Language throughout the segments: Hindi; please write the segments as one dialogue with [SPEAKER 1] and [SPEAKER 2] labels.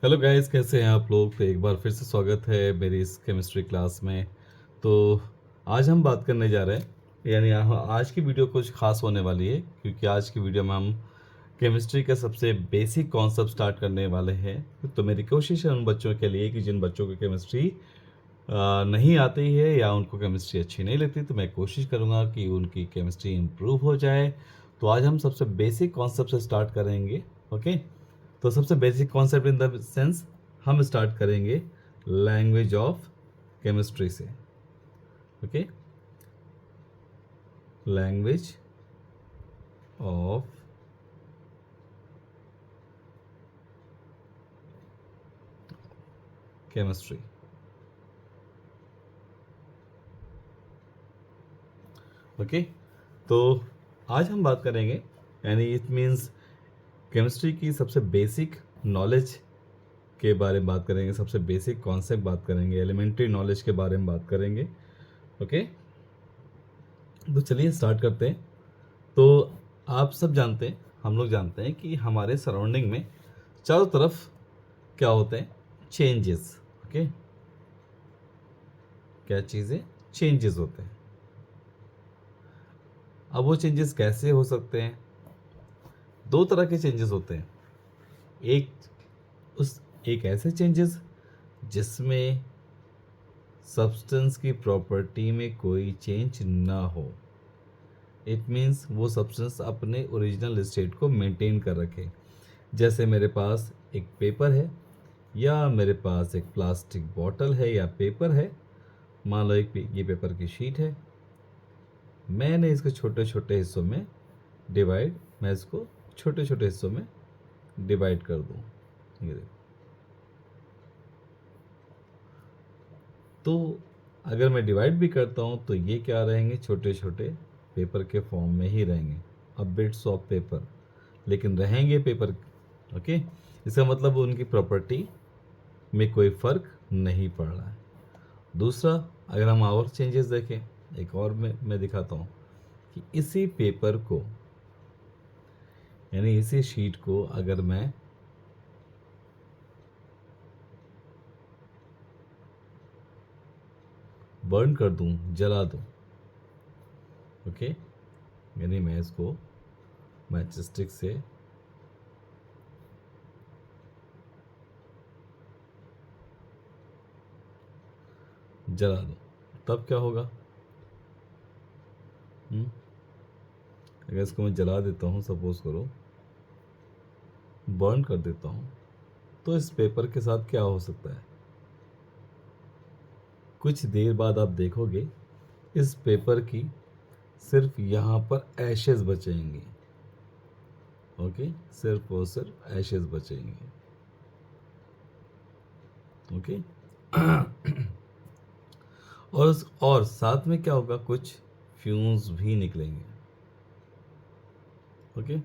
[SPEAKER 1] हेलो गाइस, कैसे हैं आप लोग। तो एक बार फिर से स्वागत है मेरी इस केमिस्ट्री क्लास में। तो आज हम बात करने जा रहे हैं, यानी आज की वीडियो कुछ खास होने वाली है, क्योंकि आज की वीडियो में हम केमिस्ट्री का सबसे बेसिक कॉन्सेप्ट स्टार्ट करने वाले हैं। तो मेरी कोशिश है उन बच्चों के लिए कि जिन बच्चों को केमिस्ट्री नहीं आती है या उनको केमिस्ट्री अच्छी नहीं लगती, तो मैं कोशिश करूँगा कि उनकी केमिस्ट्री इम्प्रूव हो जाए। तो आज हम सबसे बेसिक कॉन्सेप्ट से स्टार्ट करेंगे। ओके, तो सबसे basic concept in the sense हम स्टार्ट करेंगे लैंग्वेज ऑफ केमिस्ट्री से। Okay, language of chemistry. Okay, तो आज हम बात करेंगे, यानी इट मीन्स केमिस्ट्री की सबसे बेसिक नॉलेज के बारे में बात करेंगे, सबसे बेसिक कॉन्सेप्ट बात करेंगे, एलिमेंट्री नॉलेज के बारे में बात करेंगे। ओके, तो चलिए स्टार्ट करते हैं। तो आप सब जानते हैं, हम लोग जानते हैं कि हमारे सराउंडिंग में चारों तरफ क्या होते हैं, चेंजेस। ओके, क्या चीज़ें, चेंजेस होते हैं। अब वो चेंजेस कैसे हो सकते हैं? दो तरह के चेंजेस होते हैं। एक उस एक ऐसे चेंजेस जिसमें सब्सटेंस की प्रॉपर्टी में कोई चेंज ना हो। इट मीन्स वो सब्सटेंस अपने ओरिजिनल स्टेट को मेंटेन कर रखे। जैसे मेरे पास एक पेपर है, या मेरे पास एक प्लास्टिक बॉटल है या पेपर है। मान लो ये पेपर की शीट है, मैंने इसको छोटे छोटे हिस्सों में मैं इसको छोटे छोटे हिस्सों में डिवाइड कर दूं। ये देखो, तो अगर मैं डिवाइड भी करता हूं तो ये क्या रहेंगे, छोटे छोटे पेपर के फॉर्म में ही रहेंगे, अब बिट्स ऑफ पेपर, लेकिन रहेंगे पेपर। ओके, इसका मतलब उनकी प्रॉपर्टी में कोई फर्क नहीं पड़ रहा है। दूसरा, अगर हम और चेंजेस देखें, एक और मैं दिखाता हूँ कि इसी पेपर को, यानी इसी शीट को अगर मैं बर्न कर दूं, जला दूं। ओके, यानी मैं इसको मैच स्टिक से जला दूं, तब क्या होगा? हम्म? अगर इसको मैं जला देता हूँ, सपोज करो बर्न कर देता हूँ, तो इस पेपर के साथ क्या हो सकता है? कुछ देर बाद आप देखोगे इस पेपर की सिर्फ यहाँ पर एशेज बचेंगे। ओके, सिर्फ और सिर्फ एशेज बचेंगे। ओके, और साथ में क्या होगा, कुछ फ्यूम्स भी निकलेंगे। ओके,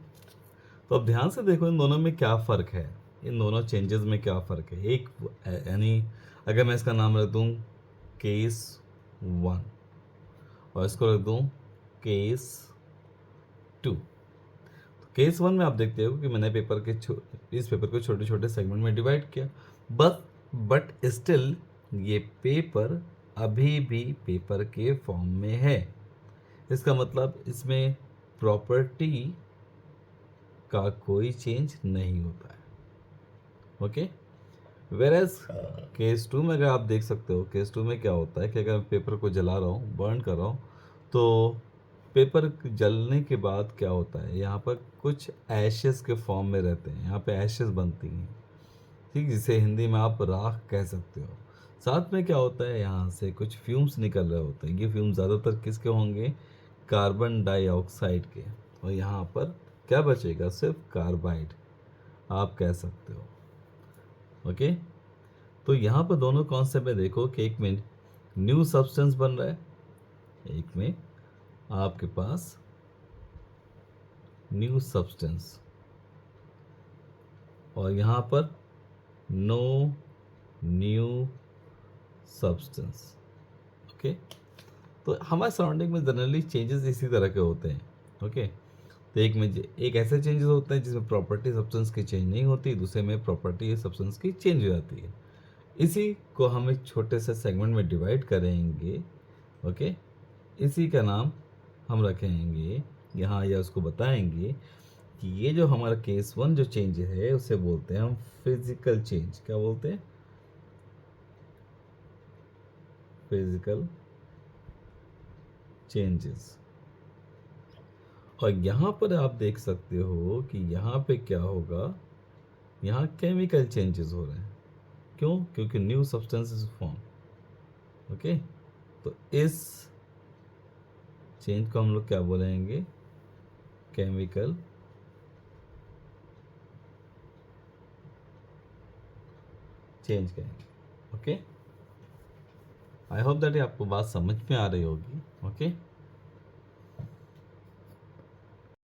[SPEAKER 1] तो अब ध्यान से देखो इन दोनों में क्या फ़र्क है, इन दोनों चेंजेस में क्या फ़र्क है। एक, यानी अगर मैं इसका नाम रख दूं केस 1 और इसको रख दूं केस 2, तो केस 1 में आप देखते हो कि मैंने इस पेपर को छोटे छोटे सेगमेंट में डिवाइड किया, बस बट स्टिल ये पेपर अभी भी पेपर के फॉर्म में है। इसका मतलब इसमें प्रॉपर्टी का कोई चेंज नहीं होता है। ओके, वेरएज केस 2 में अगर आप देख सकते हो, केस 2 में क्या होता है कि अगर मैं पेपर को जला रहा हूँ, बर्न कर रहा हूँ, तो पेपर जलने के बाद क्या होता है, यहाँ पर कुछ एशेस के फॉर्म में रहते हैं, यहाँ पे एशेस बनती हैं, ठीक, जिसे हिंदी में आप राख कह सकते हो। साथ में क्या होता है, यहाँ से कुछ फ्यूम्स निकल रहे होते हैं। ये फ्यूम्स ज़्यादातर किसके होंगे, कार्बन डाइऑक्साइड के, और यहाँ पर क्या बचेगा, सिर्फ कार्बाइड आप कह सकते हो। ओके, तो यहाँ पर दोनों कॉन्सेप्ट में देखो कि एक में न्यू सब्सटेंस बन रहा है, एक में आपके पास न्यू सब्सटेंस, और यहाँ पर नो न्यू सब्सटेंस। ओके, तो हमारे सराउंडिंग में जनरली चेंजेस इसी तरह के होते हैं। ओके, तो एक ऐसे चेंजेस होते हैं जिसमें प्रॉपर्टी सब्सटेंस की चेंज नहीं होती, दूसरे में प्रॉपर्टी सब्सटेंस की चेंज हो जाती है। इसी को हम एक छोटे से सेगमेंट में डिवाइड करेंगे। ओके, इसी का नाम हम रखेंगे यहाँ, या उसको बताएंगे कि ये जो हमारा केस 1 जो चेंज है उसे बोलते हैं हम फिजिकल चेंज। क्या बोलते हैं? Physical changes. और यहाँ पर आप देख सकते हो कि यहाँ पे क्या होगा, यहाँ केमिकल चेंजेस हो रहे हैं। क्यों? क्योंकि न्यू सब्सटेंसेस फॉर्म। ओके, तो इस चेंज को हम लोग क्या बोलेंगे? केमिकल चेंज करेंगे। ओके, आई होप दैट आपको बात समझ में आ रही होगी। ओके।